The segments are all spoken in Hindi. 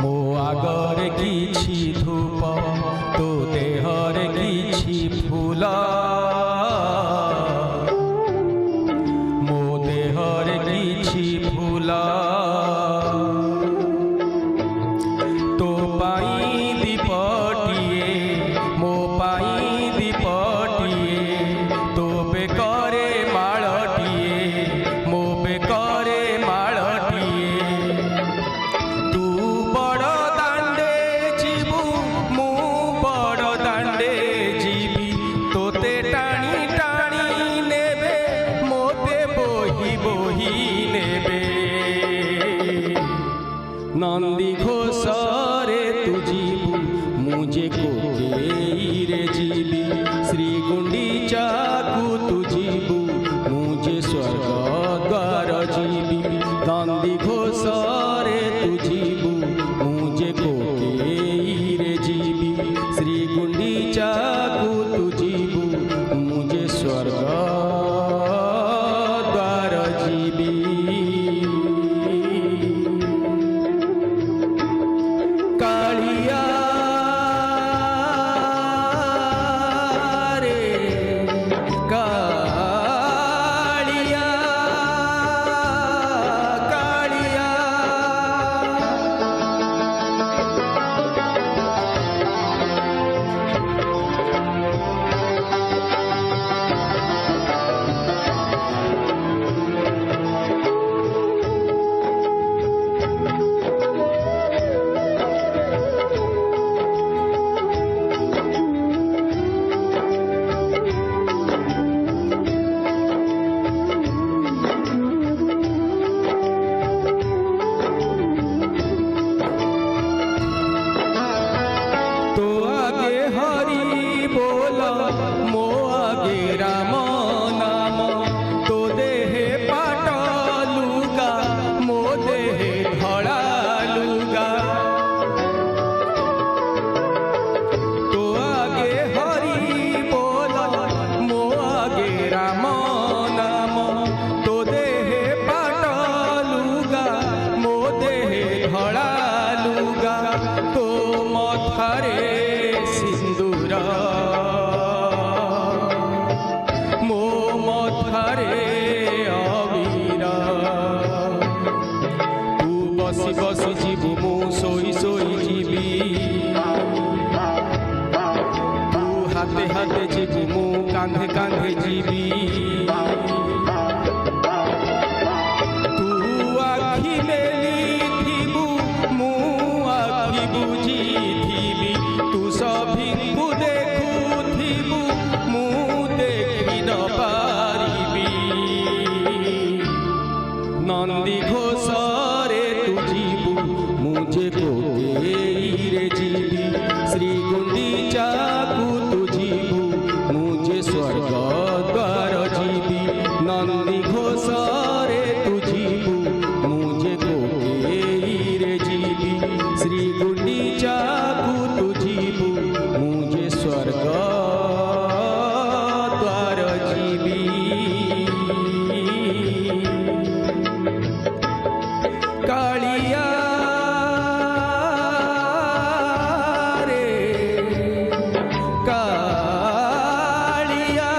मो आगरे किछि धूप तो देहरे किछि फूल मो देहरे किछि फूल तो पाई दीपटिए मो पाई दीपटिए तो बेकरे मालटिए मो बेकरे मालटिए तू बड़ दांडे जीवु मु बड़ दांडे जीवी तोते टाणी टाणी नेबे मोते बोही बोही नेबे नंदी घोषरे तू जीवु मुझे कोकेरे जीवी श्री गुंडीचा को तू जीवु मुझे स्वर्ग द्वार जीवी नंदी घोषरे तू जीवु मुझे कोकेरे जीवी श्री गुंडीचा को तू जीवु मुझे स्वर्ग द्वार जीवी कालिया तो आगे हरि बोल मो आगे राम नाम तो देहे पाट लुगा मो देहे धड़ा लुगा तो आगे हरि बोल मो आगे राम नाम तो देहे पाट लुगा मो देहे धड़ा लुगा तो मथारे सिंदूर मो मथारे अबीर तू बसी बसी जीवु मु सोई सोई जीवी तू हाथे हाथे जीवु मु कांधे कांधे जीवी तू आखि मेली थीबु मु आखि बुझी थीबी तू सभिंकु देखुथिबु मु देखि न पारिबी नंदी घोषरे तू जीवु मुझे कोकेरे जीवी श्री गुंडीचा को तू जीवु मुझे स्वर्ग द्वार जीवी नंदी घोषरे तू जीवु मुझे कोकेरे जीवी श्री गुंडीचा को तू जीवु मुझे स्वर्ग द्वार जीवी कालिया रे कालिया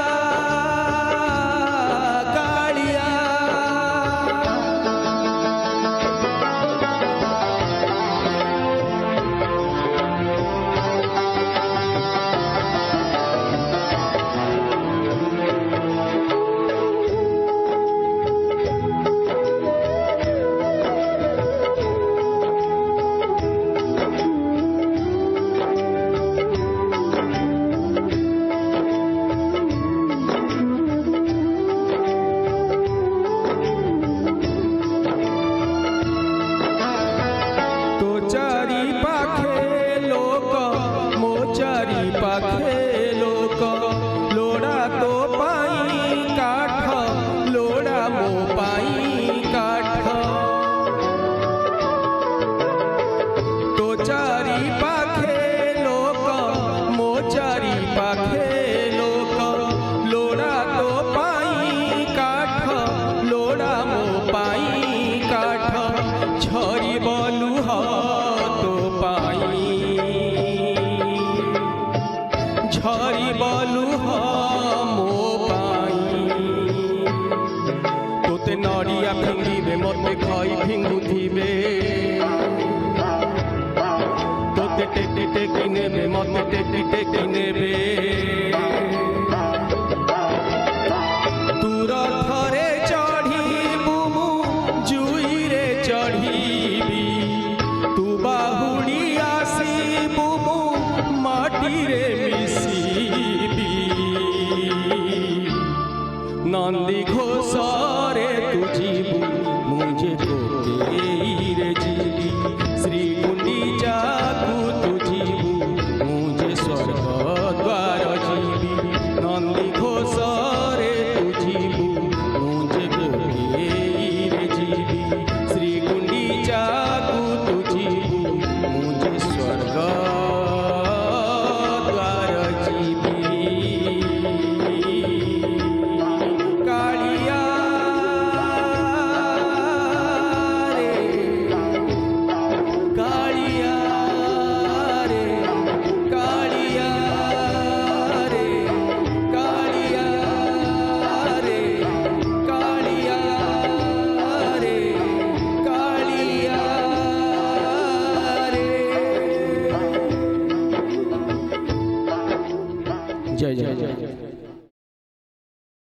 নন্দী ঘোষ